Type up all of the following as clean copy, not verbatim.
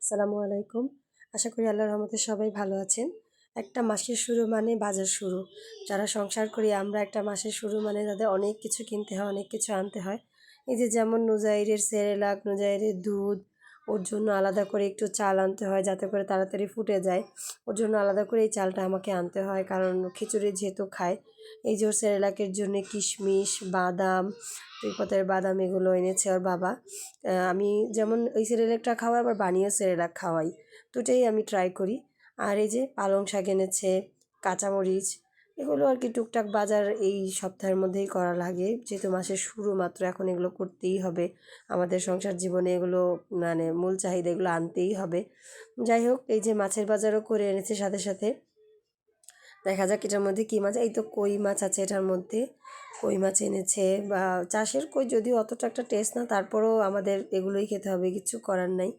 আসসালামু আলাইকুম। আশা করি আল্লাহর রহমতে সবাই ভালো আছেন। একটা মাসের শুরু মানে বাজার শুরু। যারা সংসার করি আমরা একটা মাসের শুরু মানে তাদের অনেক কিছু কিনতে হয়, অনেক কিছু আনতে হয়। এই যে যেমন নুজাইরের সেরেলাক, নুজাইরের দুধ, ওর জন্য আলাদা করে একটু চাল আনতে হয় যাতে করে তাড়াতাড়ি ফুটে যায়। ওর জন্য আলাদা করে এই চালটা আমাকে আনতে হয় কারণ খিচুড়ি যেহেতু খায়। এই যে ওর সেরেলাকের জন্যে কিশমিশ, বাদাম, ২ পদের বাদাম এগুলো এনেছে ওর বাবা। আমি যেমন ওই সেরেলাকটা খাওয়াই আবার বানিয়েও সেরেলাক খাওয়াই। দুটোই আমি ট্রাই করি। আর এই যে পালং শাক এনেছে, কাঁচামরিচ এগুলো আর কি টুকটাক বাজার এই সপ্তাহের মধ্যেই করা লাগে। যেহেতু মাসের শুরু মাত্র এখন এগুলো করতেই হবে। আমাদের সংসার জীবনে এগুলো মানে মূল চাহিদা এগুলো আনতেই হবে। যাই হোক এই যে মাছের বাজারও করে এনেছে সাথে, সাথে। দেখা যাক এটার মধ্যে কী মাছ, এই তো কই মাছ আছে এটার মধ্যে। কই মাছ এনেছে বা চাষের কই যদিও অতটা একটা টেস্ট না তারপরেও আমাদের এগুলোই খেতে হবে, কিছু করার নাই।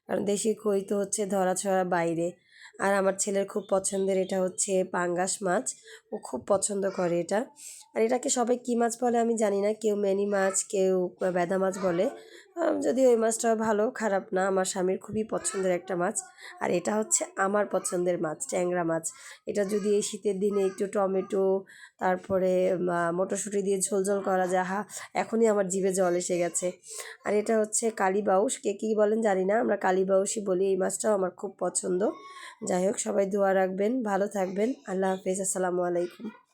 কারণ দেশি কই তো হচ্ছে ধরা-ছোঁয়ার বাইরে। আর আমার ছেলের খুব পছন্দের এটা হচ্ছে পাঙ্গাস মাছ। ও খুব পছন্দ করে এটা। আর এটাকে সবাই কী মাছ বলে আমি জানি না। কেউ ম্যানি মাছ, কেউ ব্যাদা মাছ বলে। যদিও এই মাছটাও ভালো, খারাপ না। আমার স্বামীর খুবই পছন্দের একটা মাছ। আর এটা হচ্ছে আমার পছন্দের মাছ, ট্যাংরা মাছ। এটা যদি এই শীতের দিনে একটু টমেটো তারপরে মটরশুঁটি দিয়ে ঝোল ঝোল করা যায়, আহা! এখনই আমার জিভে জল এসে গেছে। আর এটা হচ্ছে কালীবাউস, কে কী বলেন জানি না, আমরা কালীবাউসই বলি। এই মাছটাও আমার খুব পছন্দ। যাই হোক সবাই দোয়া রাখবেন, ভালো থাকবেন। আল্লাহ হাফেজ, আসসালামু আলাইকুম।